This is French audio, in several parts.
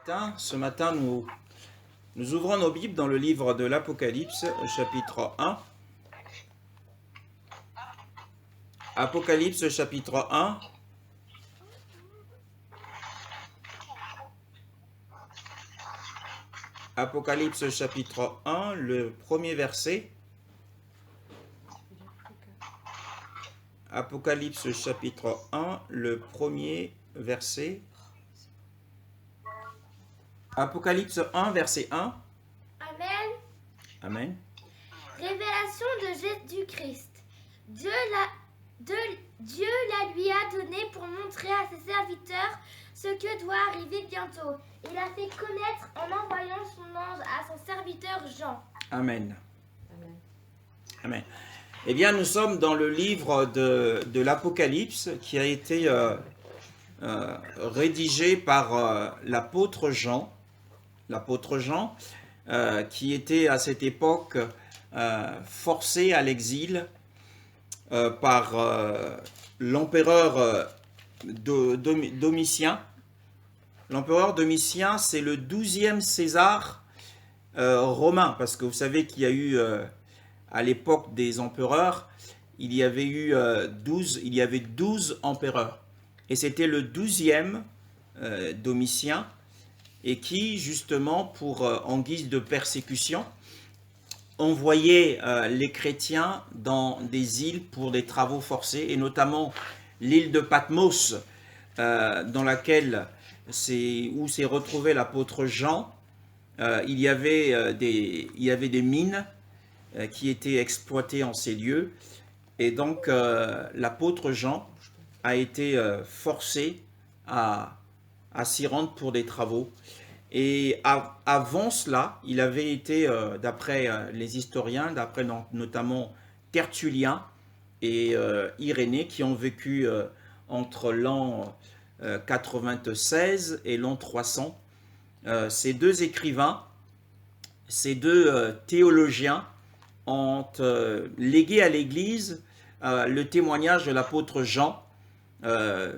matin. Ce matin, nous ouvrons nos Bibles dans le livre de l'Apocalypse, chapitre 1. Apocalypse, chapitre 1. Apocalypse, chapitre 1, le premier verset. Apocalypse, chapitre 1, le premier verset. Apocalypse 1, verset 1. Amen. Amen. Révélation de Jésus-Christ. Dieu la lui a donné pour montrer à ses serviteurs ce que doit arriver bientôt. Il a fait connaître en envoyant son ange à son serviteur Jean. Amen. Amen. Eh bien, nous sommes dans le livre de l'Apocalypse qui a été rédigé par l'apôtre Jean. L'apôtre Jean, qui était à cette époque forcé à l'exil par l'empereur Domitien. L'empereur Domitien, c'est le 12e César romain, parce que vous savez qu'il y a eu, à l'époque des empereurs, il y avait 12 empereurs. Et c'était le 12e Domitien, et qui, justement, en guise de persécution, envoyait les chrétiens dans des îles pour des travaux forcés, et notamment l'île de Patmos, dans laquelle où s'est retrouvé l'apôtre Jean. Il y avait des mines qui étaient exploitées en ces lieux, et donc l'apôtre Jean a été forcé à s'y rendre pour des travaux. Et avant cela, il avait été, d'après les historiens, d'après notamment Tertullien et Irénée, qui ont vécu entre l'an 96 et l'an 300, ces deux écrivains, ces deux théologiens ont légué à l'Église le témoignage de l'apôtre Jean,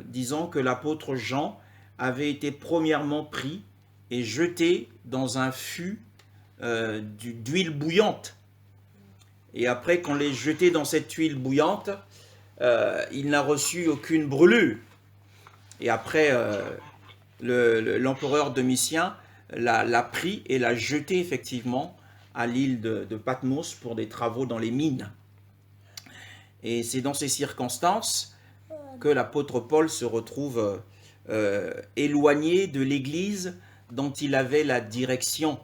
disant que l'apôtre Jean avait été premièrement pris et jeté dans un fût d'huile bouillante. Et après, qu'on l'ait jeté dans cette huile bouillante, il n'a reçu aucune brûlure. Et après, l'empereur Domitien l'a pris et l'a jeté effectivement à l'île de Patmos pour des travaux dans les mines. Et c'est dans ces circonstances que l'apôtre Paul se retrouve éloigné de l'Église dont il avait la direction.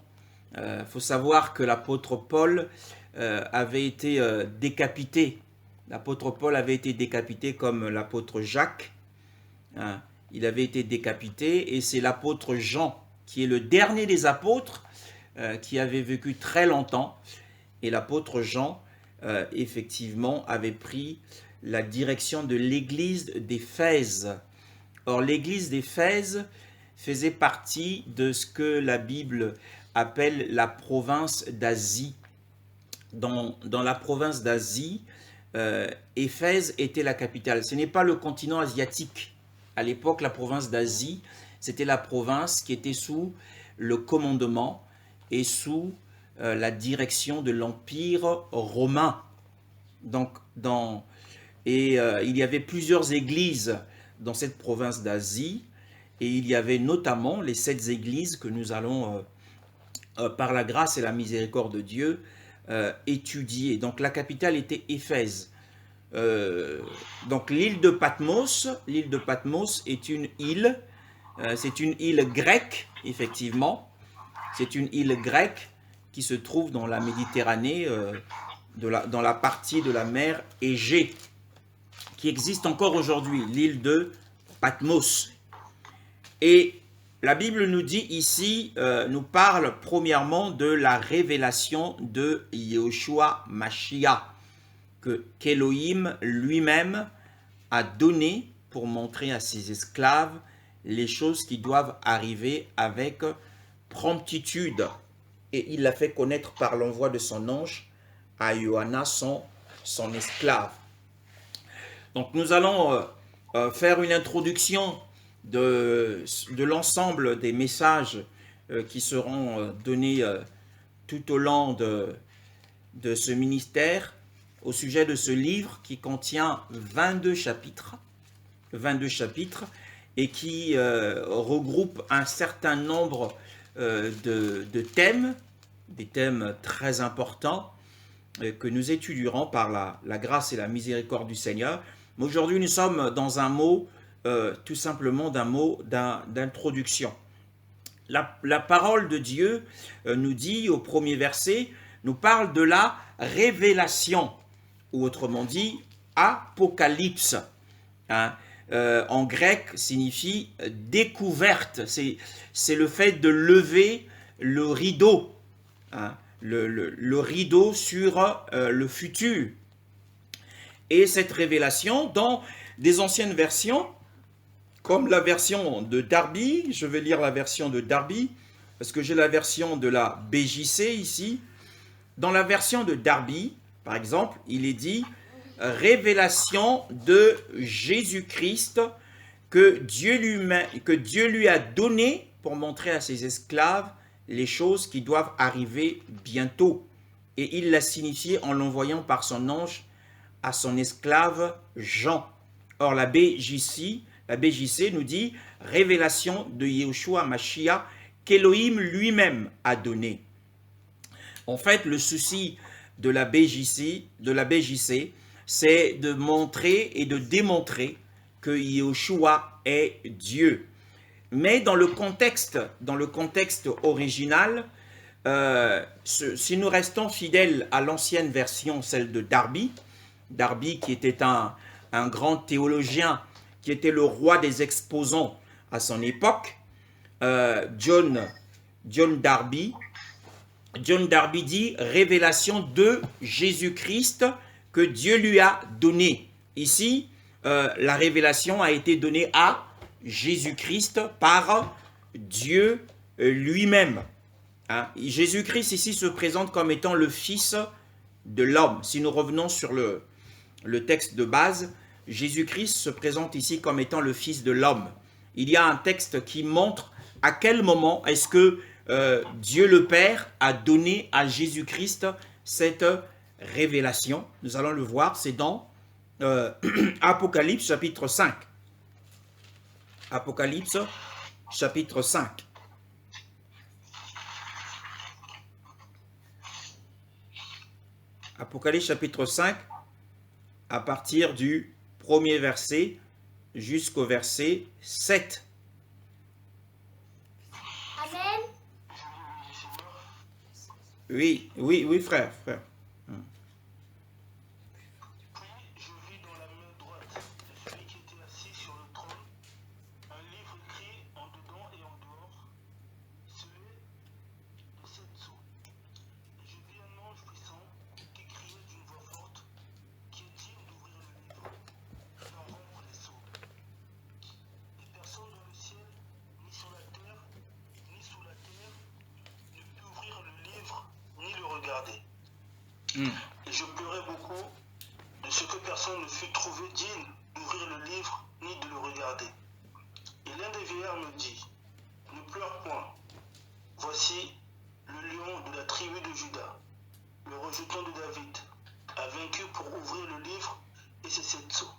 Faut savoir que l'apôtre Paul avait été décapité. L'apôtre Paul avait été décapité comme l'apôtre Jacques. Il avait été décapité, et c'est l'apôtre Jean, qui est le dernier des apôtres, qui avait vécu très longtemps. Et l'apôtre Jean, effectivement, avait pris la direction de l'église d'Éphèse. Or, l'église d'Éphèse faisait partie de ce que la Bible appelle la province d'Asie. Dans la province d'Asie, Éphèse était la capitale. Ce n'est pas le continent asiatique. À l'époque, la province d'Asie, c'était la province qui était sous le commandement et sous la direction de l'Empire romain. Il y avait plusieurs églises dans cette province d'Asie, et il y avait notamment les 7 églises que nous allons, par la grâce et la miséricorde de Dieu, étudier. Donc la capitale était Éphèse. Donc l'île de Patmos est une île, c'est une île grecque, effectivement. C'est une île grecque qui se trouve dans la Méditerranée, dans la partie de la mer Égée, qui existe encore aujourd'hui, l'île de Patmos. Et la Bible nous dit ici, nous parle premièrement de la révélation de Yahushua Mashiach, qu'Élohim lui-même a donné pour montrer à ses esclaves les choses qui doivent arriver avec promptitude. Et il l'a fait connaître par l'envoi de son ange à Johanna, son esclave. Donc nous allons faire une introduction de l'ensemble des messages qui seront données tout au long de ce ministère au sujet de ce livre qui contient 22 chapitres et qui regroupe un certain nombre de thèmes, des thèmes très importants que nous étudierons par la grâce et la miséricorde du Seigneur. Mais aujourd'hui, nous sommes dans un mot, tout simplement d'un mot d'introduction. La parole de Dieu nous dit au premier verset, nous parle de la révélation, ou autrement dit, apocalypse. Hein? En grec signifie découverte, c'est le fait de lever le rideau, hein? le rideau sur le futur. Et cette révélation, dans des anciennes versions, comme la version de Darby, je vais lire la version de Darby, parce que j'ai la version de la BJC ici. Dans la version de Darby, par exemple, il est dit « Révélation de Jésus-Christ que Dieu lui a donné pour montrer à ses esclaves les choses qui doivent arriver bientôt. Et il l'a signifié en l'envoyant par son ange à son esclave Jean. » Or, la BJC nous dit « Révélation de Yeshua Mashiach qu'Élohim lui-même a donné. » En fait, le souci de la BJC, c'est de montrer et de démontrer que Yeshua est Dieu. Mais dans le contexte original, si nous restons fidèles à l'ancienne version, celle de Darby qui était un grand théologien, qui était le roi des exposants à son époque, John Darby dit « Révélation de Jésus-Christ que Dieu lui a donné ». Ici, la révélation a été donnée à Jésus-Christ par Dieu lui-même. Hein? Jésus-Christ ici se présente comme étant le Fils de l'homme. Si nous revenons sur le texte de base, Jésus-Christ se présente ici comme étant le Fils de l'homme. Il y a un texte qui montre à quel moment est-ce que Dieu le Père a donné à Jésus-Christ cette révélation. Nous allons le voir, c'est dans Apocalypse chapitre 5. Apocalypse chapitre 5. Apocalypse chapitre 5, à partir du premier verset jusqu'au verset 7. Amen. Oui, frère. Puis je vis dans la main droite de celui qui était assis sur le trône un livre écrit en dedans et en dehors, celui de 7 sceaux. Et je vis un ange puissant qui criait d'une voix forte, qui est digne d'ouvrir le livre et d'en rompre les sceaux. Et personne dans le ciel, ni sur la terre, ni sous la terre, ne put ouvrir le livre ni le regarder. Et je pleurais beaucoup de ce que personne ne fut trouvé digne d'ouvrir le livre ni de le regarder. Et l'un des vieillards me dit, ne pleure point, voici le lion de la tribu de Juda, le rejeton de David, a vaincu pour ouvrir le livre et ses 7 sceaux.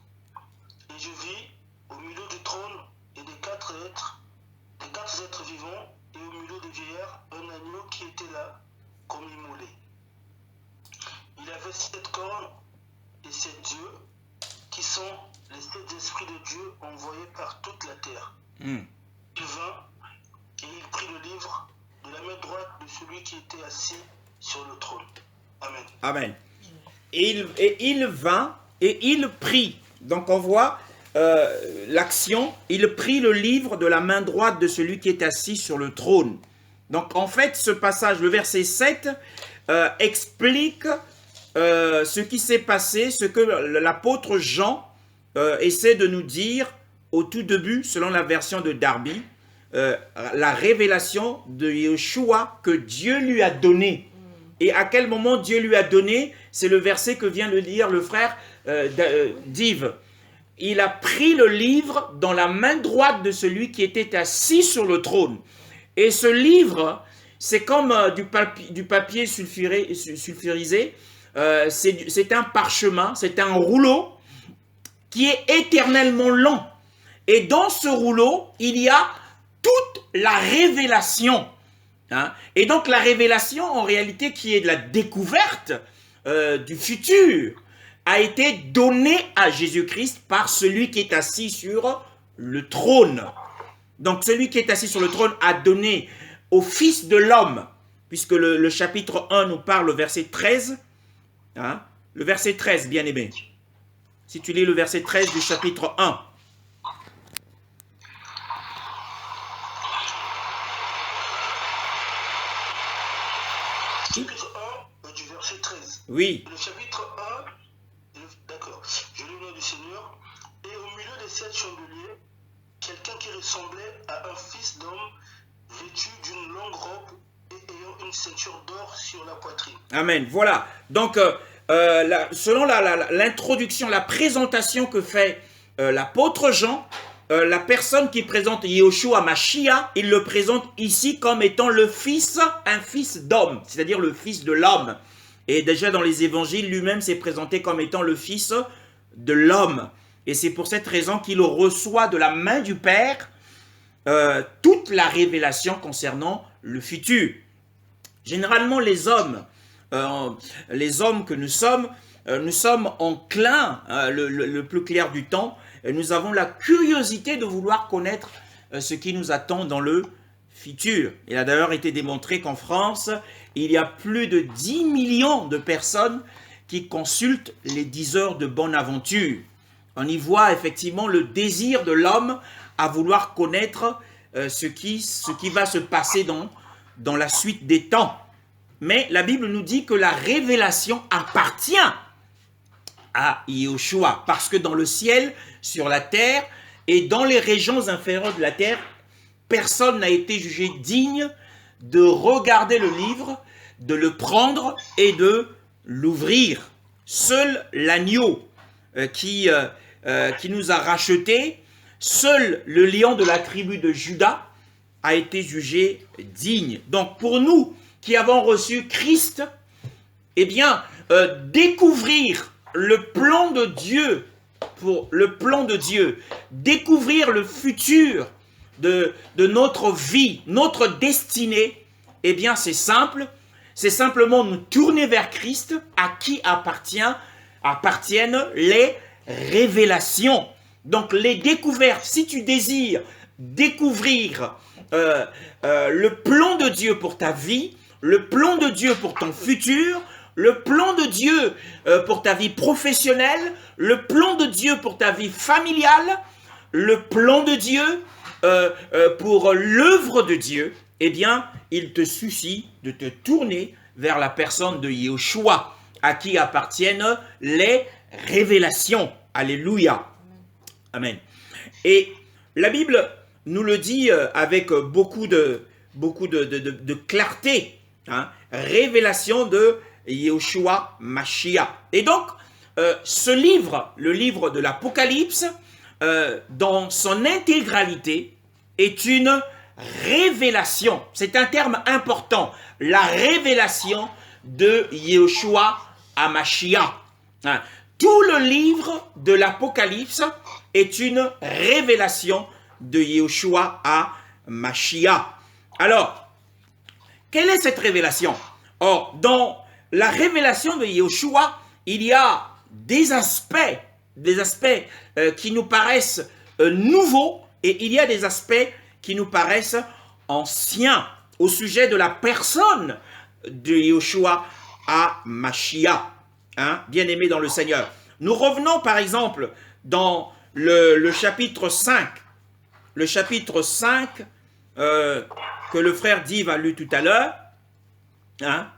Et je vis au milieu du trône et des quatre êtres vivants, et au milieu des vieillards un agneau qui était là comme immolé. Il avait 7 cornes et 7 yeux, qui sont les 7 esprits de Dieu envoyés par toute la terre. Il vint et il prit le livre de la main droite de celui qui était assis sur le trône. Amen. Amen. Et il vint et il prit. Donc on voit l'action. Il prit le livre de la main droite de celui qui est assis sur le trône. Donc en fait, ce passage, le verset 7, explique ce qui s'est passé, ce que l'apôtre Jean essaie de nous dire au tout début, selon la version de Darby, la révélation de Yeshua que Dieu lui a donnée. Et à quel moment Dieu lui a donné? C'est le verset que vient de lire le frère d'Yves. Il a pris le livre dans la main droite de celui qui était assis sur le trône. Et ce livre, c'est comme du papier sulfurisé. C'est un parchemin, c'est un rouleau qui est éternellement long. Et dans ce rouleau, il y a toute la révélation. Hein? Et donc la révélation, en réalité, qui est de la découverte du futur, a été donnée à Jésus-Christ par celui qui est assis sur le trône. Donc celui qui est assis sur le trône a donné au Fils de l'homme, puisque le chapitre 1 nous parle, le verset 13, hein? Le verset 13, bien aimé. Si tu lis le verset 13 du chapitre 1. Chapitre 1 du verset 13. Oui. Le chapitre 1, d'accord. Je lis au nom du Seigneur. Et au milieu des 7 chandeliers, quelqu'un qui ressemblait à un fils d'homme, vêtu d'une longue robe et ayant une ceinture d'or sur la poitrine. Amen. Voilà. Donc, selon l'introduction, la présentation que fait l'apôtre Jean, la personne qui présente Yeshua Mashiach, il le présente ici comme étant le fils, un fils d'homme, c'est-à-dire le fils de l'homme. Et déjà dans les évangiles, lui-même s'est présenté comme étant le fils de l'homme. Et c'est pour cette raison qu'il reçoit de la main du Père toute la révélation concernant le futur. Généralement, les hommes que nous sommes enclins, le plus clair du temps, nous avons la curiosité de vouloir connaître ce qui nous attend dans le futur. Il a d'ailleurs été démontré qu'en France, il y a plus de 10 millions de personnes qui consultent les 10 heures de bonne aventure. On y voit effectivement le désir de l'homme à vouloir connaître ce qui va se passer dans la suite des temps. Mais la Bible nous dit que la révélation appartient à Yeshua, parce que dans le ciel, sur la terre et dans les régions inférieures de la terre, personne n'a été jugé digne de regarder le livre, de le prendre et de l'ouvrir. Seul l'agneau qui nous a rachetés, seul le lion de la tribu de Juda a été jugé digne. Donc pour nous qui avons reçu Christ, eh bien, découvrir le plan de Dieu, découvrir le futur de notre vie, notre destinée, eh bien c'est simple, c'est simplement nous tourner vers Christ, à qui appartiennent les révélations. Donc les découvertes, si tu désires découvrir le plan de Dieu pour ta vie, le plan de Dieu pour ton futur, le plan de Dieu pour ta vie professionnelle, le plan de Dieu pour ta vie familiale, le plan de Dieu pour l'œuvre de Dieu, eh bien, il te suffit de te tourner vers la personne de Yeshua, à qui appartiennent les révélations. Alléluia. Amen. Et la Bible nous le dit avec beaucoup de clarté. Hein, révélation de Yeshua Mashiach. Et donc, ce livre, le livre de l'Apocalypse, dans son intégralité, est une révélation. C'est un terme important. La révélation de Yeshua à Mashiach. Hein, tout le livre de l'Apocalypse est une révélation de Yeshua à Mashiach. Alors, quelle est cette révélation? Or, dans la révélation de Yeshua, il y a des aspects qui nous paraissent nouveaux et il y a des aspects qui nous paraissent anciens au sujet de la personne de Yeshua à Mashiach, hein, bien-aimé dans le Seigneur. Nous revenons par exemple dans le chapitre 5. Le chapitre 5 que le frère Div a lu tout à l'heure, hein,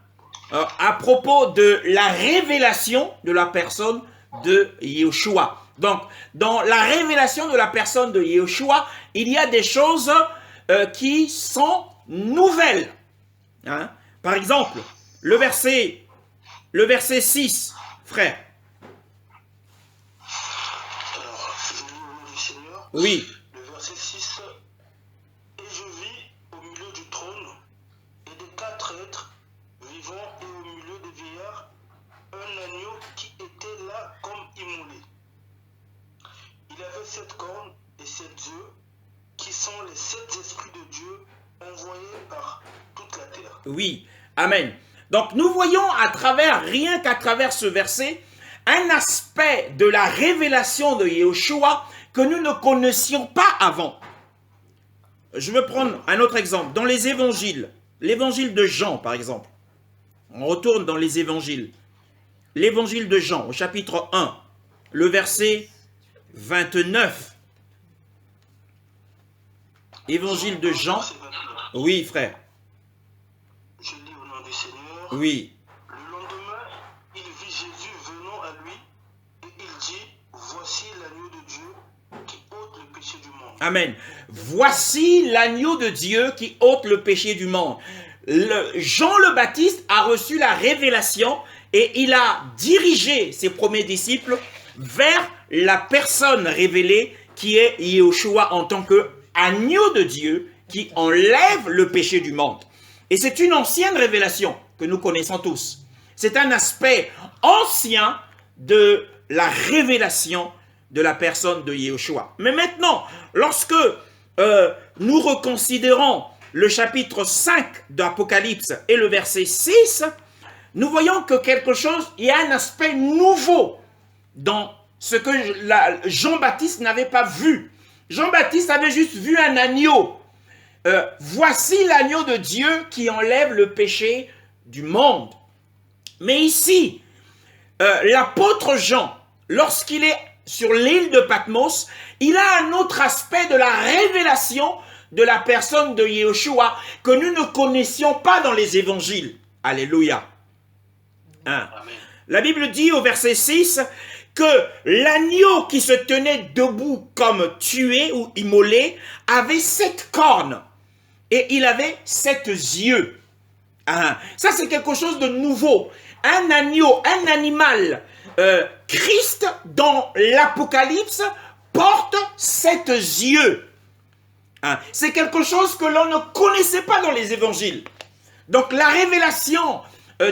à propos de la révélation de la personne de Yeshua. Donc, dans la révélation de la personne de Yeshua, il y a des choses qui sont nouvelles. Hein. Par exemple, le verset 6, frère. Alors, je lis au nom du Seigneur. Oui. Le verset 6. Et je vis au milieu du trône 4 êtres vivants et au milieu des vieillards, un agneau qui était là comme immolé. Il avait 7 cornes et 7 yeux, qui sont les 7 esprits de Dieu envoyés par toute la terre. Oui, amen. Donc nous voyons rien qu'à travers ce verset, un aspect de la révélation de Yeshua que nous ne connaissions pas avant. Je vais prendre un autre exemple. Dans les évangiles, l'évangile de Jean par exemple, on retourne dans les évangiles. L'évangile de Jean au chapitre 1, le verset 29. Évangile de Jean. Oui, frère. Je lis au nom du Seigneur. Oui. Le lendemain, il vit Jésus venant à lui et il dit, voici l'agneau de Dieu qui ôte le péché du monde. Amen. Voici l'agneau de Dieu qui ôte le péché du monde. Jean le Baptiste a reçu la révélation et il a dirigé ses premiers disciples vers la personne révélée qui est Yeshua en tant qu'agneau de Dieu qui enlève le péché du monde. Et c'est une ancienne révélation que nous connaissons tous. C'est un aspect ancien de la révélation de la personne de Yeshua. Mais maintenant, lorsque nous reconsidérons le chapitre 5 d'Apocalypse et le verset 6, nous voyons que il y a un aspect nouveau dans ce que Jean-Baptiste n'avait pas vu. Jean-Baptiste avait juste vu un agneau. Voici l'agneau de Dieu qui enlève le péché du monde. Mais ici, l'apôtre Jean, lorsqu'il est sur l'île de Patmos, il a un autre aspect de la révélation de la personne de Yeshua que nous ne connaissions pas dans les évangiles. Alléluia. Hein. La Bible dit au verset 6 que l'agneau qui se tenait debout comme tué ou immolé avait 7 cornes et il avait 7 yeux. Hein. Ça, c'est quelque chose de nouveau. Un agneau, un animal, Christ dans l'Apocalypse porte 7 yeux. Hein. C'est quelque chose que l'on ne connaissait pas dans les évangiles. Donc la révélation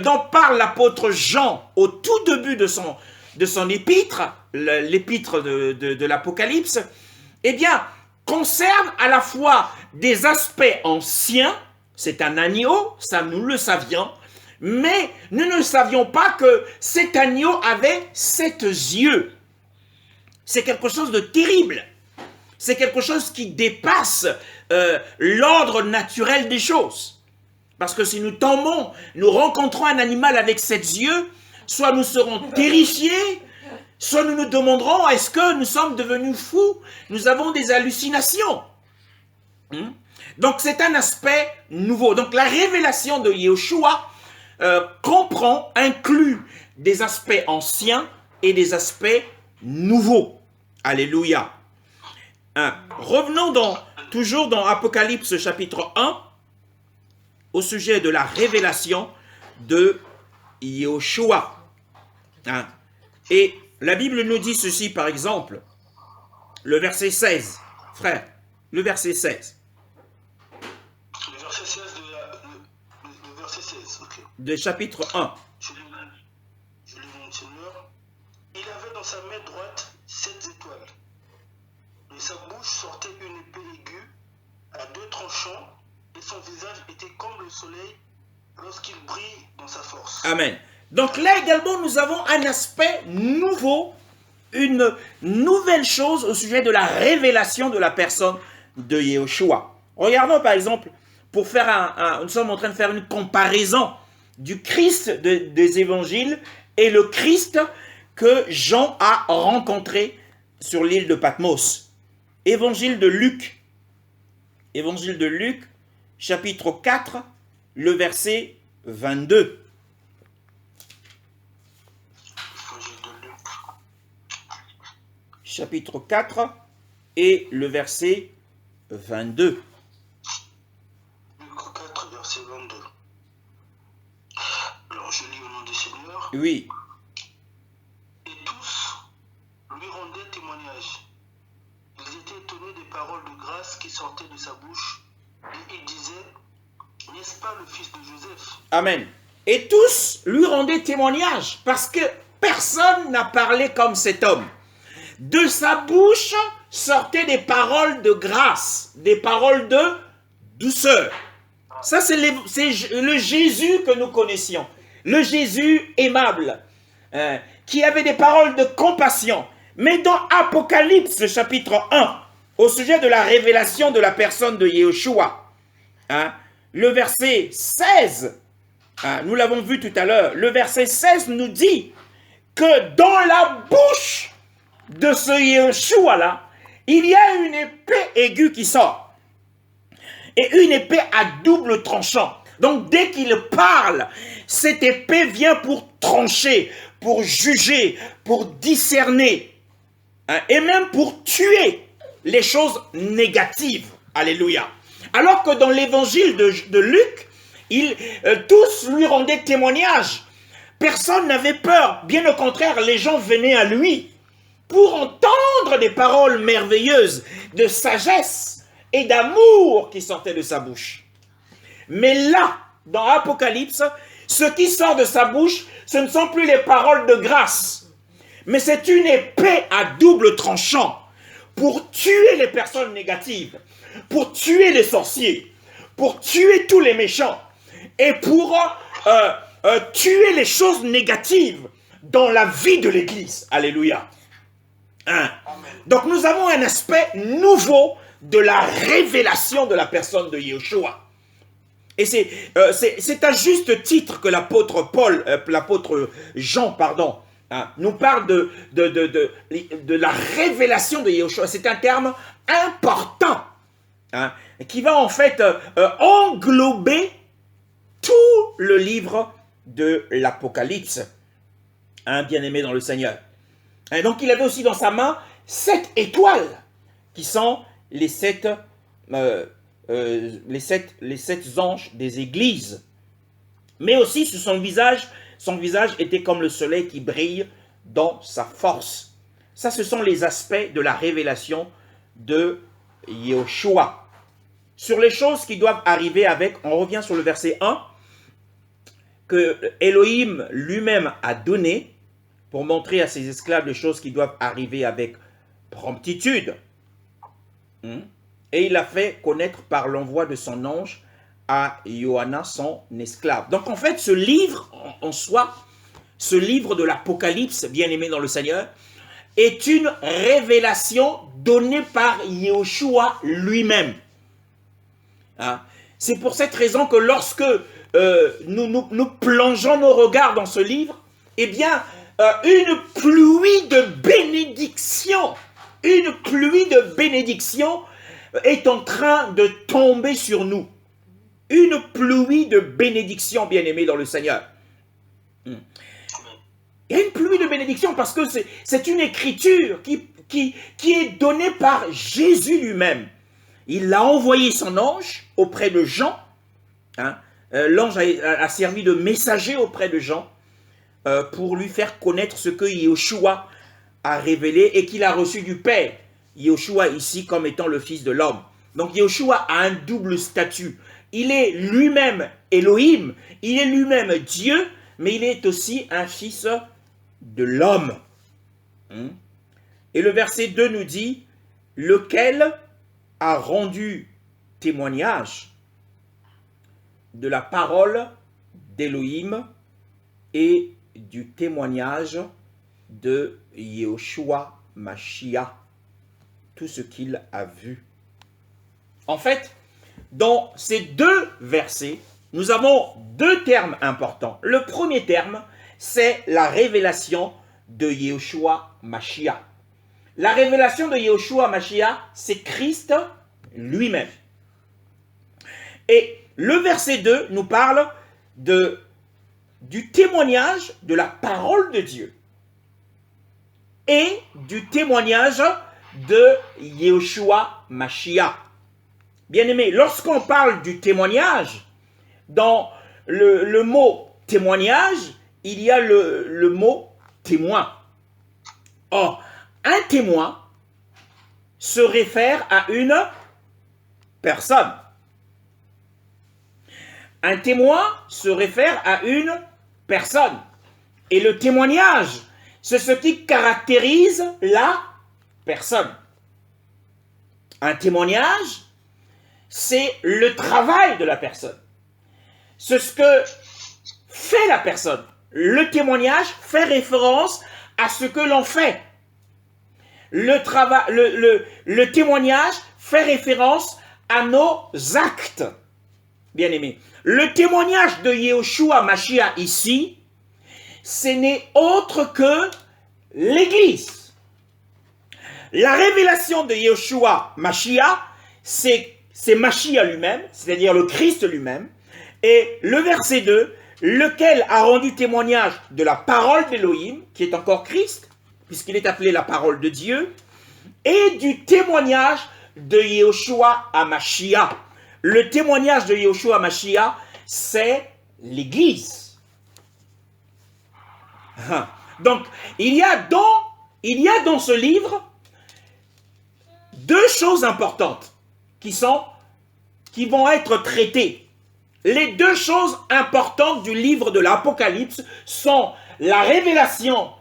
dont parle l'apôtre Jean au tout début de son épître, l'épître de l'Apocalypse, eh bien, concerne à la fois des aspects anciens, c'est un agneau, ça nous le savions, mais nous ne savions pas que cet agneau avait 7 yeux. C'est quelque chose de terrible. C'est quelque chose qui dépasse l'ordre naturel des choses. Parce que si nous tombons, nous rencontrons un animal avec 7 yeux, soit nous serons terrifiés, soit nous nous demanderons, est-ce que nous sommes devenus fous? Nous avons des hallucinations. Donc c'est un aspect nouveau. Donc la révélation de Yeshua inclut des aspects anciens et des aspects nouveaux. Alléluia. Revenons toujours dans Apocalypse chapitre 1 au sujet de la révélation de Yeshua. Et la Bible nous dit ceci par exemple, le verset 16, frère, le verset 16. Le verset 16 le verset 16, ok. De chapitre 1. Je lis mon Seigneur. Il avait dans sa main droite 7 étoiles. De sa bouche sortait une épée aiguë à 2 tranchants et son visage était comme le soleil lorsqu'il brille dans sa force. Amen. Donc là également, nous avons un aspect nouveau, une nouvelle chose au sujet de la révélation de la personne de Yeshua. Regardons par exemple, pour faire nous sommes en train de faire une comparaison du Christ des évangiles et le Christ que Jean a rencontré sur l'île de Patmos. Évangile de Luc, chapitre 4, le verset 22. Chapitre 4 et le verset 22. Luc 4, verset 22. Alors je lis au nom du Seigneur. Oui. Et tous lui rendaient témoignage. Ils étaient étonnés des paroles de grâce qui sortaient de sa bouche. Et ils disaient, n'est-ce pas le fils de Joseph? Amen. Et tous lui rendaient témoignage parce que personne n'a parlé comme cet homme. De sa bouche sortaient des paroles de grâce, des paroles de douceur. Ça, c'est le Jésus que nous connaissions. Le Jésus aimable, qui avait des paroles de compassion. Mais dans Apocalypse, chapitre 1, au sujet de la révélation de la personne de Yeshua, le verset 16, nous l'avons vu tout à l'heure, le verset 16 nous dit que dans la bouche de ce Yeshua-là, il y a une épée aiguë qui sort. Et une épée à double tranchant. Donc dès qu'il parle, cette épée vient pour trancher, pour juger, pour discerner, et même pour tuer les choses négatives. Alléluia. Alors que dans l'évangile de Luc, tous lui rendaient témoignage. Personne n'avait peur. Bien au contraire, les gens venaient à lui pour entendre des paroles merveilleuses de sagesse et d'amour qui sortaient de sa bouche. Mais là, dans Apocalypse, ce qui sort de sa bouche, ce ne sont plus les paroles de grâce, mais c'est une épée à double tranchant pour tuer les personnes négatives, pour tuer les sorciers, pour tuer tous les méchants et pour tuer les choses négatives dans la vie de l'Église. Alléluia. Donc nous avons un aspect nouveau de la révélation de la personne de Yeshua. Et c'est à juste titre que l'apôtre Jean, nous parle de la révélation de Yeshua. C'est un terme important, qui va en fait englober tout le livre de l'Apocalypse, bien-aimé dans le Seigneur. Et donc il avait aussi dans sa main 7 étoiles, qui sont les sept anges des églises. Mais aussi sur son visage était comme le soleil qui brille dans sa force. Ça, ce sont les aspects de la révélation de Yeshua. Sur les choses qui doivent arriver avec, on revient sur le verset 1, que Elohim lui-même a donné pour montrer à ses esclaves les choses qui doivent arriver avec promptitude. Et il a fait connaître par l'envoi de son ange à Johanna, son esclave. Donc en fait, ce livre en soi, ce livre de l'Apocalypse, bien-aimé dans le Seigneur, est une révélation donnée par Yeshua lui-même. C'est pour cette raison que lorsque nous plongeons nos regards dans ce livre, eh bien, une pluie de bénédictions, est en train de tomber sur nous. Une pluie de bénédictions, bien-aimés dans le Seigneur. Il y a une pluie de bénédictions parce que c'est une écriture qui est donnée par Jésus lui-même. Il a envoyé son ange auprès de Jean. L'ange a servi de messager auprès de Jean pour lui faire connaître ce que Yeshua a révélé et qu'il a reçu du Père. Yeshua ici comme étant le Fils de l'homme. Donc Yeshua a un double statut. Il est lui-même Elohim, il est lui-même Dieu, mais il est aussi un fils de l'homme. Et le verset 2 nous dit, lequel a rendu témoignage de la parole d'Elohim et du témoignage de Yeshua Mashiach, tout ce qu'il a vu. En fait, dans ces deux versets, nous avons deux termes importants. Le premier terme, c'est la révélation de Yeshua Mashiach. La révélation de Yeshua Mashiach, c'est Christ lui-même. Et le verset 2 nous parle du témoignage de la parole de Dieu et du témoignage de Yeshua Mashiach. Bien-aimé, lorsqu'on parle du témoignage, dans le mot témoignage, il y a le mot témoin. Or, un témoin se réfère à une personne. Un témoin se réfère à une personne. Et le témoignage, c'est ce qui caractérise la personne. Un témoignage, c'est le travail de la personne. C'est ce que fait la personne. Le témoignage fait référence à ce que l'on fait. Le témoignage fait référence à nos actes. Bien aimé. Le témoignage de Yehoshua Mashiach ici, ce n'est autre que l'Église. La révélation de Yehoshua Mashiach, c'est Mashiach lui-même, c'est-à-dire le Christ lui-même. Et le verset 2, lequel a rendu témoignage de la parole d'Élohim, qui est encore Christ, puisqu'il est appelé la parole de Dieu, et du témoignage de Yehoshua HaMashiach. Le témoignage de Yehoshua HaMashiach, c'est l'Église. Donc, il y a dans ce livre deux choses importantes qui vont être traitées. Les deux choses importantes du livre de l'Apocalypse sont la révélation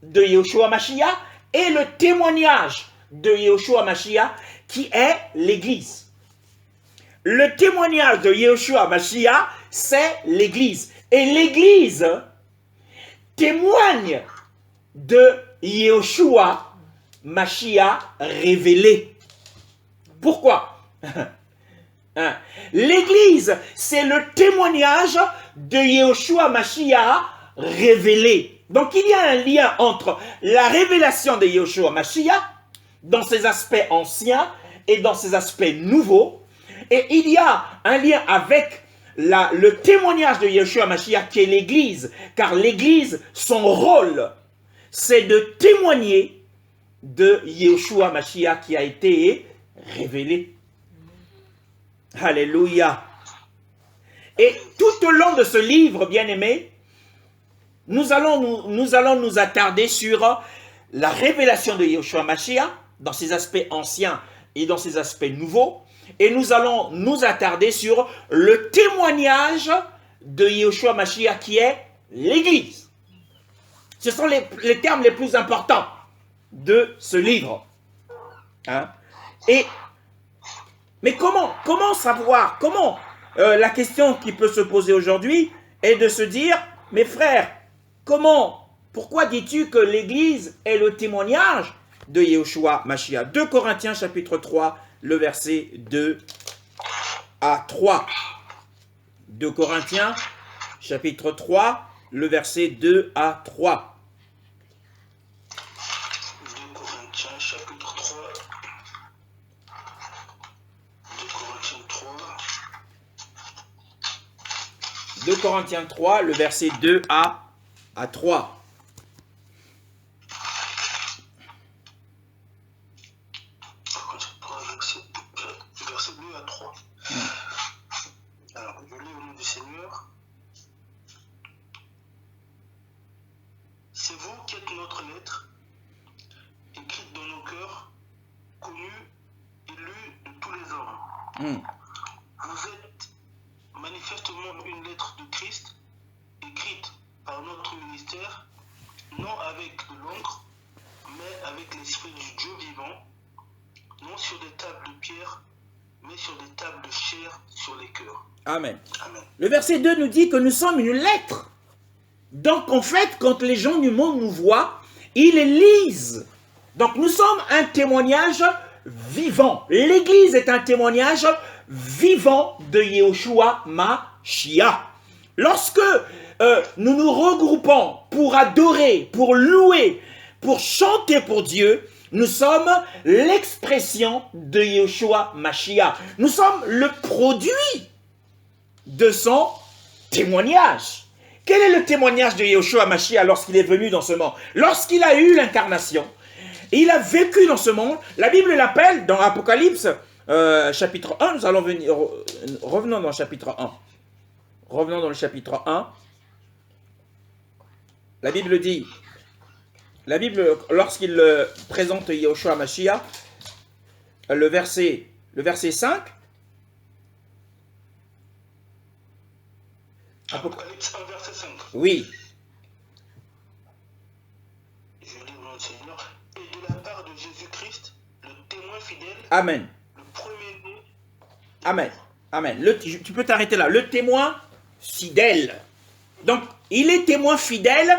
de Yehoshua Mashiach et le témoignage de Yehoshua Mashiach qui est l'Église. Le témoignage de Yehoshua Mashiach, c'est l'Église. Et l'Église témoigne de Yehoshua Mashiach révélé. Pourquoi? L'Église, c'est le témoignage de Yehoshua Mashiach révélé. Donc il y a un lien entre la révélation de Yehoshua Mashiach dans ses aspects anciens et dans ses aspects nouveaux. Et il y a un lien avec le témoignage de Yehoshua Mashiach qui est l'Église. Car l'Église, son rôle, c'est de témoigner de Yehoshua Mashiach qui a été révélé. Alléluia. Et tout au long de ce livre, bien-aimé, nous allons nous attarder sur la révélation de Yehoshua Mashiach dans ses aspects anciens et dans ses aspects nouveaux. Et nous allons nous attarder sur le témoignage de Yehoshua Mashiach qui est l'Église. Ce sont les termes les plus importants de ce livre. Mais comment savoir, la question qui peut se poser aujourd'hui est de se dire, mes frères, pourquoi dis-tu que l'Église est le témoignage de Yehoshua Mashiach? 2 Corinthiens chapitre 3, le verset 2 à 3. 2 Corinthiens chapitre 3, le verset 2 à 3. 2 Corinthiens chapitre 3. 2 Corinthiens 3. 2 Corinthiens 3, le verset 2 à 3. Verset 2 à 3. Alors, je lis au nom du Seigneur. C'est vous qui êtes notre lettre, écrite dans nos cœurs, connue et lue de tous les hommes. Vous êtes manifestement une lettre de Christ, écrite par notre ministère, non avec de l'encre, mais avec l'esprit du Dieu vivant, non sur des tables de pierre, mais sur des tables de chair sur les cœurs. Amen. Amen. Le verset 2 nous dit que nous sommes une lettre. Donc en fait, quand les gens du monde nous voient, ils lisent. Donc nous sommes un témoignage vivant. L'Église est un témoignage vivant de Yehoshua Mashiach. Lorsque nous nous regroupons pour adorer, pour louer, pour chanter pour Dieu, nous sommes l'expression de Yehoshua Mashiach. Nous sommes le produit de son témoignage. Quel est le témoignage de Yehoshua Mashiach lorsqu'il est venu dans ce monde? Lorsqu'il a eu l'incarnation, il a vécu dans ce monde. La Bible l'appelle dans Apocalypse chapitre 1. Nous allons venir, revenons dans le chapitre 1. Revenons dans le chapitre 1. La Bible dit, lorsqu'il présente Yehoshua Mashiach, le verset 5, Apocalypse 1, verset 5. Oui. Je lis au nom du Seigneur. Et de la part de Jésus-Christ, le témoin fidèle, Amen. le premier-né. Amen. Amen. Tu peux t'arrêter là. Le témoin fidèle. Donc, il est témoin fidèle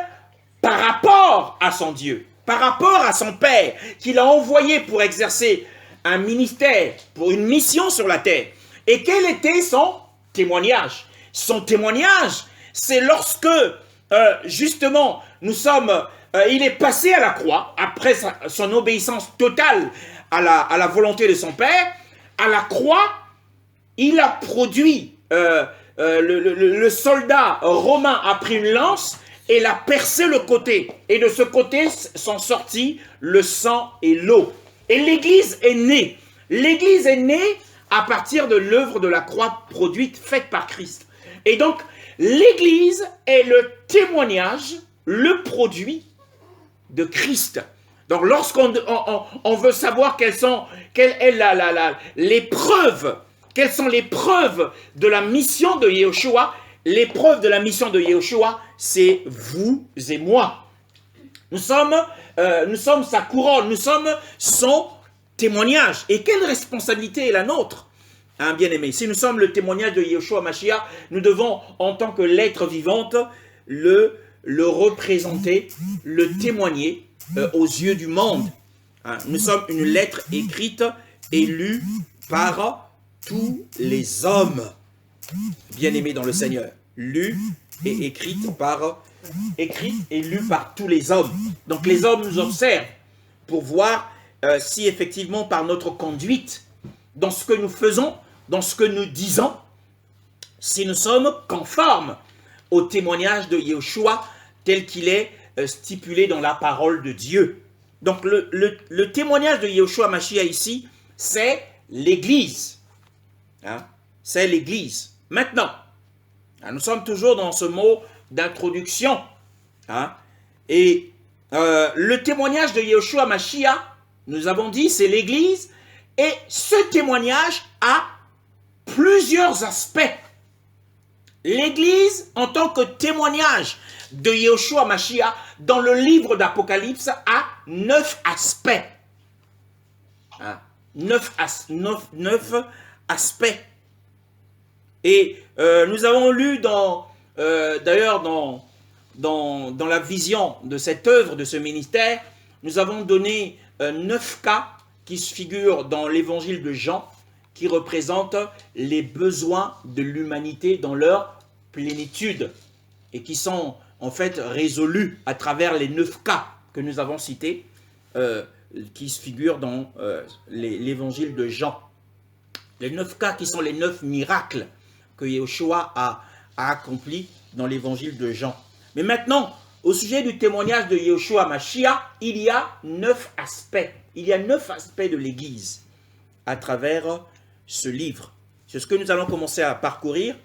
par rapport à son Dieu, par rapport à son Père, qu'il a envoyé pour exercer un ministère, pour une mission sur la terre. Et quel était son témoignage? Son témoignage, c'est lorsque, justement, il est passé à la croix, après son obéissance totale à la volonté de son Père, à la croix, il a produit, le soldat romain a pris une lance et l'a percé le côté. Et de ce côté sont sortis le sang et l'eau. Et l'Église est née. L'Église est née à partir de l'œuvre de la croix produite, faite par Christ. Et donc, l'Église est le témoignage, le produit de Christ. Donc, lorsqu'on veut savoir quelles sont les preuves, quelles sont les preuves de la mission de Yeshua, les preuves de la mission de Yeshua, c'est vous et moi. Nous sommes sa couronne, nous sommes son témoignage. Et quelle responsabilité est la nôtre, hein, bien-aimé? Si nous sommes le témoignage de Yeshua Mashiach, nous devons, en tant que l'être vivante, le représenter, le témoigner aux yeux du monde. Hein, nous sommes une lettre écrite et lue par tous les hommes, bien-aimés dans le Seigneur. Lue et écrite et lue par tous les hommes. Donc les hommes nous observent pour voir si effectivement par notre conduite, dans ce que nous faisons, dans ce que nous disons, si nous sommes conformes au témoignage de Yeshua tel qu'il est stipulé dans la parole de Dieu. Donc le témoignage de Yeshua Mashiach ici, c'est l'Église. Hein? C'est l'Église. Maintenant, nous sommes toujours dans ce mot d'introduction. Hein? Et le témoignage de Yeshua Mashiach, nous avons dit, c'est l'Église. Et ce témoignage a plusieurs aspects. L'Église, en tant que témoignage de Yeshua Mashiach, dans le livre d'Apocalypse, a 9 aspects. Hein? 9 aspects. Et nous avons lu d'ailleurs dans la vision de cette œuvre, de ce ministère, nous avons donné 9 cas qui se figurent dans l'évangile de Jean, qui représentent les besoins de l'humanité dans leur plénitude et qui sont en fait résolus à travers les 9 cas que nous avons cités, qui se figurent dans l'évangile de Jean. Les 9 cas qui sont les 9 miracles que Yeshua a accomplis dans l'évangile de Jean. Mais maintenant, au sujet du témoignage de Yeshua Mashiach, il y a 9 aspects. Il y a 9 aspects de l'Église à travers ce livre. C'est ce que nous allons commencer à parcourir.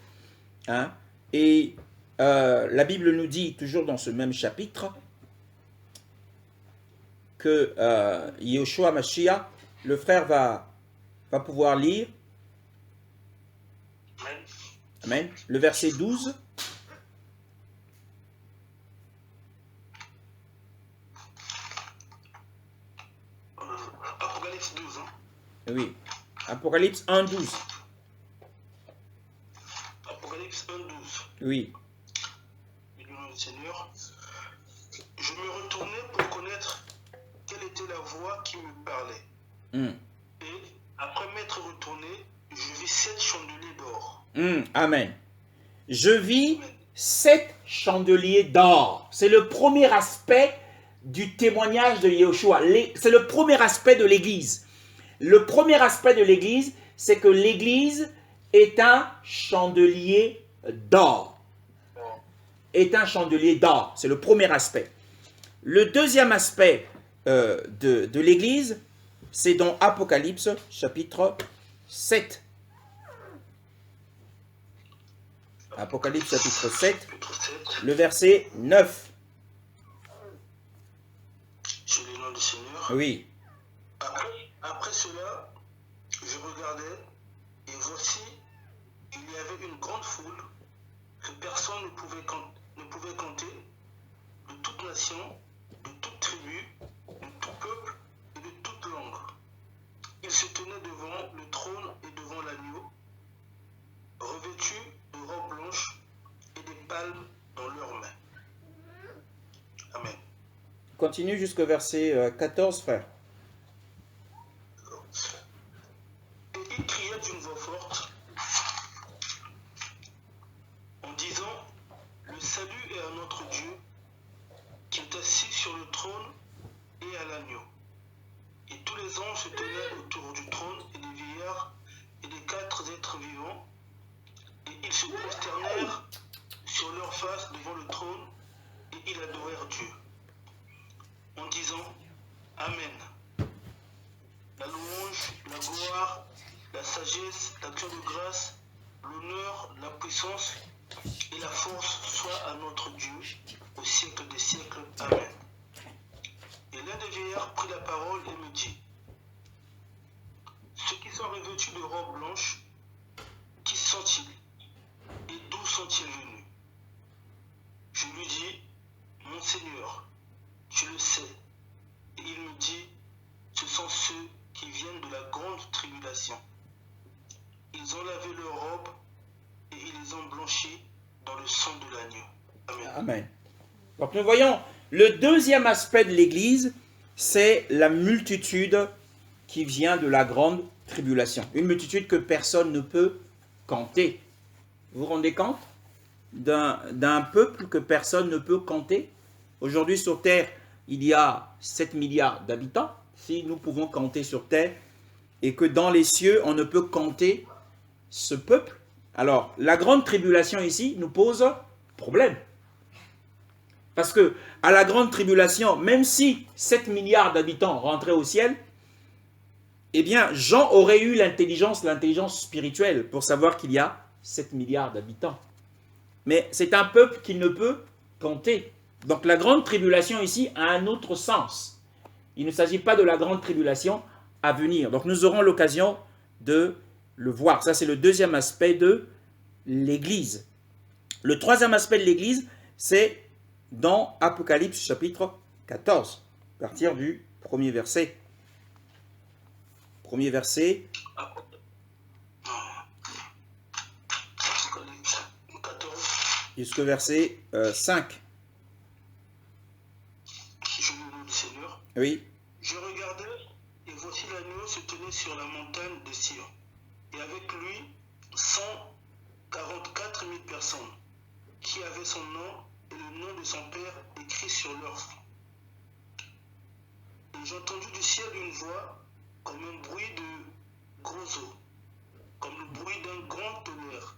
Hein, et la Bible nous dit, toujours dans ce même chapitre, que Yeshua Mashiach, le frère va pouvoir lire. Amen. Le verset 12. Apocalypse 12. Hein. Oui. Apocalypse 1, 12. Apocalypse 1, 12. Oui. Seigneur, je me retournai pour connaître quelle était la voix qui me parlait. Et après m'être retourné, je vis 7 chandeliers d'or. Amen. Je vis 7 chandeliers d'or. C'est le premier aspect du témoignage de Yeshua. C'est le premier aspect de l'Église. Le premier aspect de l'Église, c'est que l'Église est un chandelier d'or. Est un chandelier d'or. C'est le premier aspect. Le deuxième aspect de l'Église, c'est dans Apocalypse chapitre 7. Apocalypse chapitre 7, le verset 9. Sur le nom du Seigneur. Oui. Après cela, je regardais, et voici, il y avait une grande foule que personne personne ne pouvait compter, de toute nation, de toute tribu, de tout peuple et de toute langue. Ils se tenaient devant le trône et devant l'agneau, revêtus de robes blanches et des palmes dans leurs mains. Amen. Continue jusqu'au verset 14, frère. Et il cria d'une voix forte en disant: le salut est à notre Dieu qui est assis sur le trône et à l'agneau. Et tous les anges se tenaient autour du trône et des vieillards et des 4 êtres vivants, et ils se prosternèrent sur leur face devant le trône et ils adorèrent Dieu en disant: Amen. La louange, la gloire, la sagesse, l'action de grâce, l'honneur, la puissance et la force soient à notre Dieu au siècle des siècles. Amen. Et l'un des vieillards prit la parole et me dit: ceux qui sont revêtus de robes blanches, qui sont-ils et d'où sont-ils venus? Je lui dis: mon Seigneur, tu le sais. Et il me dit: ce sont ceux qui viennent de la grande tribulation. Ils ont lavé leurs robes et ils les ont blanchis dans le sang de l'agneau. Amen. Amen. Donc nous voyons le deuxième aspect de l'Église, c'est la multitude qui vient de la grande tribulation. Une multitude que personne ne peut compter. Vous vous rendez compte d'un peuple que personne ne peut compter? Aujourd'hui sur Terre, il y a 7 milliards d'habitants. Si nous pouvons compter sur Terre, et que dans les cieux, on ne peut compter ce peuple, alors la grande tribulation ici nous pose problème. Parce que à la grande tribulation, même si 7 milliards d'habitants rentraient au ciel, eh bien Jean aurait eu l'intelligence spirituelle pour savoir qu'il y a 7 milliards d'habitants. Mais c'est un peuple qu'il ne peut compter. Donc la grande tribulation ici a un autre sens. Il ne s'agit pas de la grande tribulation à venir. Donc nous aurons l'occasion de le voir. Ça, c'est le deuxième aspect de l'Église. Le troisième aspect de l'Église, c'est dans Apocalypse chapitre 14, à partir du premier verset. Premier verset. Apocalypse 14. Jusqu'au verset 5. Je me loue le Seigneur. Oui. Je regardais, et voici l'agneau se tenait sur la montagne de Sion, et avec lui 144 000 personnes, qui avaient son nom et le nom de son Père écrit sur leur front. Et j'entendis du ciel une voix comme un bruit de gros eaux, comme le bruit d'un grand tonnerre.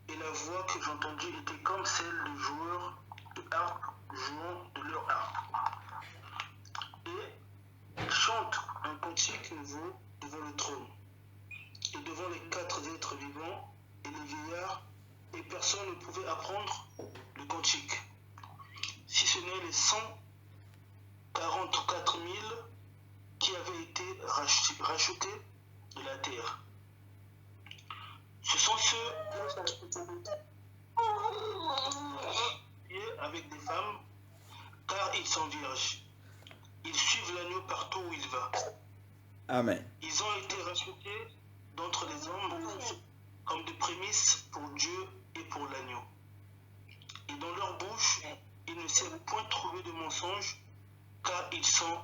Et la voix que j'entendis était comme celle de joueurs de harpe jouant de leur harpe. Et ils chantent un cantique nouveau devant le trône, et devant les 4 êtres vivants et les vieillards, et personne ne pouvait apprendre le cantique, si ce n'est les 144 000 qui avaient été rachetés de la terre. Ce sont ceux avec des femmes, car ils sont vierges. Ils suivent l'agneau partout où il va. Amen. Ils ont été rachetés d'entre les hommes comme des prémices pour Dieu et pour l'agneau. Et dans leur bouche, il ne s'est point trouvé de mensonge, car ils sont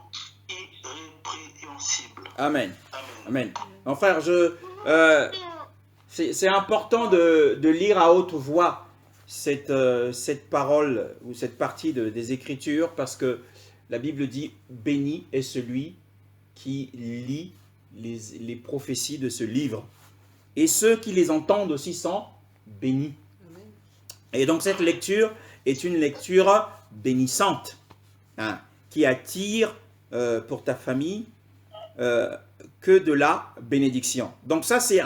irrépréhensibles. Amen. Amen. Amen. Mon frère, c'est important de lire à haute voix cette parole ou cette partie des Écritures, parce que la Bible dit « Béni est celui qui lit les prophéties de ce livre. » Et ceux qui les entendent aussi sont bénis. Et donc cette lecture est une lecture bénissante, hein, qui attire pour ta famille que de la bénédiction. Donc ça c'est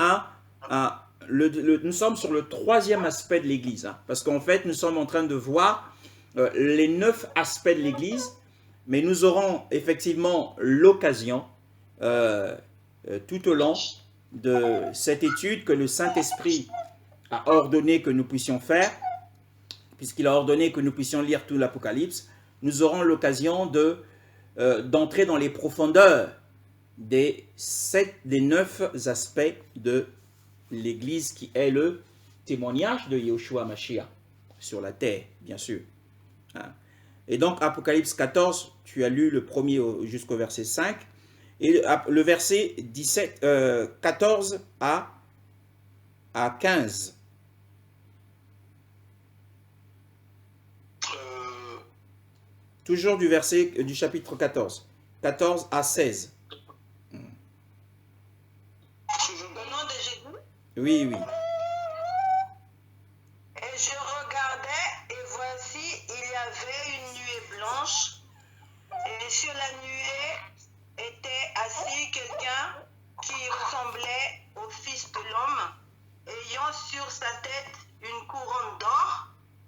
nous sommes sur le troisième aspect de l'Église, hein, parce qu'en fait nous sommes en train de voir les 9 aspects de l'Église, mais nous aurons effectivement l'occasion tout au long de cette étude que le Saint-Esprit a ordonné que nous puissions faire, puisqu'il a ordonné que nous puissions lire tout l'Apocalypse, nous aurons l'occasion d'entrer dans les profondeurs des 9 aspects de l'Église qui est le témoignage de Yeshua Mashiach sur la terre, bien sûr. Et donc, Apocalypse 14, tu as lu le premier jusqu'au verset 5, et le verset 14 à 15. Toujours du chapitre 14. 14 à 16. Au nom de Jésus. Oui, oui. Et je regardais, et voici, il y avait une nuée blanche, et sur la nuée était assis quelqu'un qui ressemblait au Fils de l'homme, ayant sur sa tête une couronne d'or,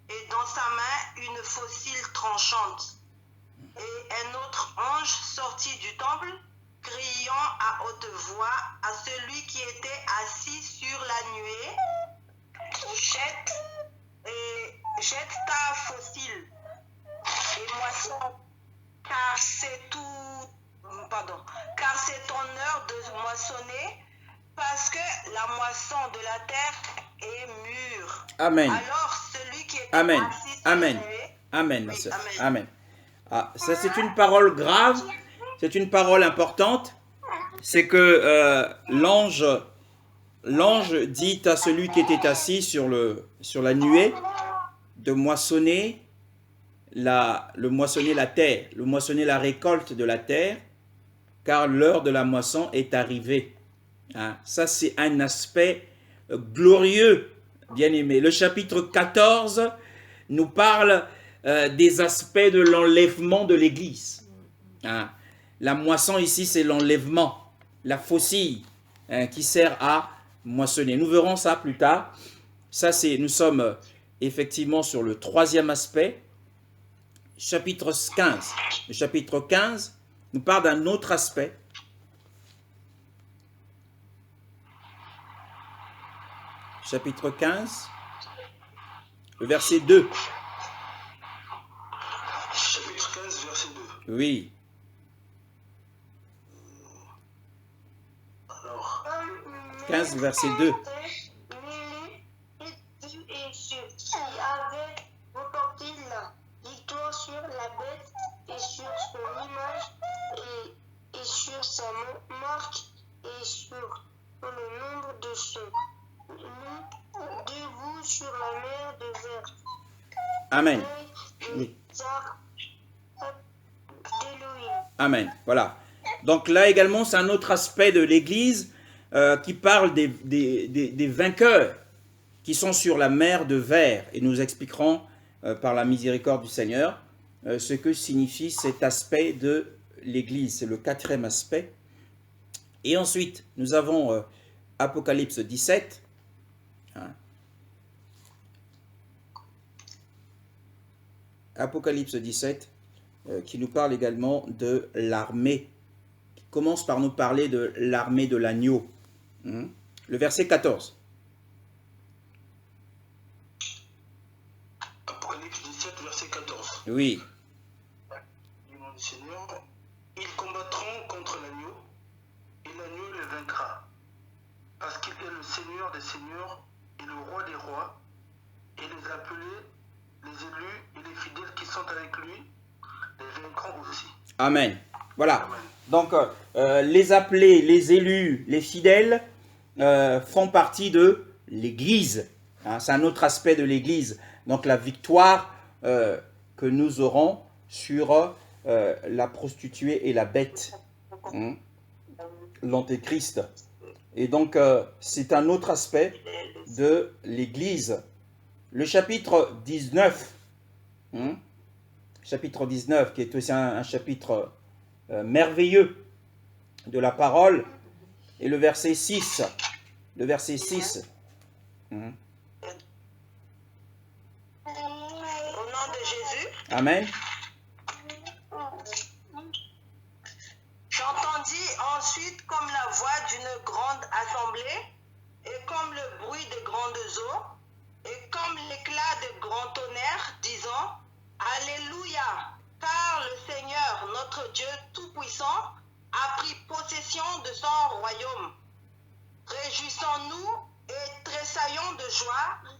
et dans sa main une faucille tranchante. Et un autre ange sortit du temple, criant à haute voix à celui qui était assis sur la nuée, jette ta faucille et moisson, car c'est ton heure de moissonner, parce que la moisson de la terre est mûre. Amen. Alors celui qui était Amen. assis sur Amen. la nuée, Amen, ma oui, sœur. amen. Amen. Ah, ça, c'est une parole grave, c'est une parole importante. C'est que l'ange dit à celui qui était assis sur la nuée de moissonner la terre, de moissonner la récolte de la terre, car l'heure de la moisson est arrivée. Hein, ça, c'est un aspect glorieux, bien aimé. Le chapitre 14 nous parle des aspects de l'enlèvement de l'Église. Hein, la moisson ici, c'est l'enlèvement, la faucille qui sert à moissonner. Nous verrons ça plus tard. Ça, nous sommes effectivement sur le troisième aspect. Chapitre 15. Le chapitre 15 nous parle d'un autre aspect. Chapitre 15, le verset 2. Chapitre 15, verset 2. Oui. Alors, 15, verset 2. Qui avait remporté la victoire sur la bête et sur son image et sur sa marque et sur le nombre de son nom, debout sur la mer de Vert. Amen. Oui. Amen. Voilà. Donc là également, c'est un autre aspect de l'Église qui parle des vainqueurs qui sont sur la mer de Vert. Et nous expliquerons par la miséricorde du Seigneur ce que signifie cet aspect de l'Église. C'est le quatrième aspect. Et ensuite, nous avons Apocalypse 17. Hein. Apocalypse 17, qui nous parle également de l'armée, qui commence par nous parler de l'armée de l'agneau. Hein. Le verset 14. Apocalypse 17, verset 14. Oui. Du nom du Seigneur, ils combattront contre l'agneau, et l'agneau les vaincra, parce qu'il est le Seigneur des seigneurs et le roi des rois, et les appelés, les élus et les fidèles qui sont avec lui, les vaincront aussi. Amen. Voilà. Amen. Donc, les appelés, les élus, les fidèles font partie de l'Église. Hein, c'est un autre aspect de l'Église. Donc, la victoire que nous aurons sur la prostituée et la bête, hein, l'antéchrist. Et donc, c'est un autre aspect de l'Église. Le chapitre 19, hein, chapitre 19, qui est aussi un chapitre merveilleux de la parole, et le verset 6. Le verset 6. Hein. Au nom de Jésus, Amen. j'entendis ensuite comme la voix d'une grande assemblée, et comme le bruit de grandes eaux, et comme l'éclat de grands tonnerres, Alléluia, car le Seigneur, notre Dieu Tout-Puissant, a pris possession de son royaume. Réjouissons-nous et tressaillons de joie